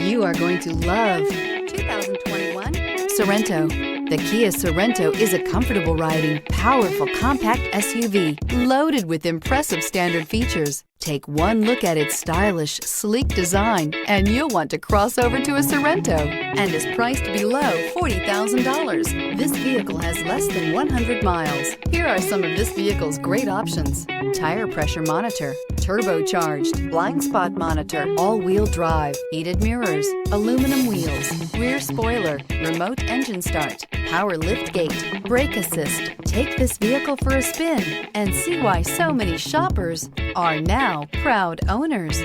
You are going to love 2021 Sorento. The Kia Sorento is a comfortable riding, powerful compact SUV loaded with impressive standard features. Take one look at its stylish, sleek design and you'll want to cross over to a Sorento, and is priced below $40,000. This vehicle has less than 100 miles. Here are some of this vehicle's great options: tire pressure monitor, turbocharged, blind spot monitor, all-wheel drive, heated mirrors, aluminum wheels, rear spoiler, remote engine start, power lift gate, brake assist. Take this vehicle for a spin and see why so many shoppers are now proud owners.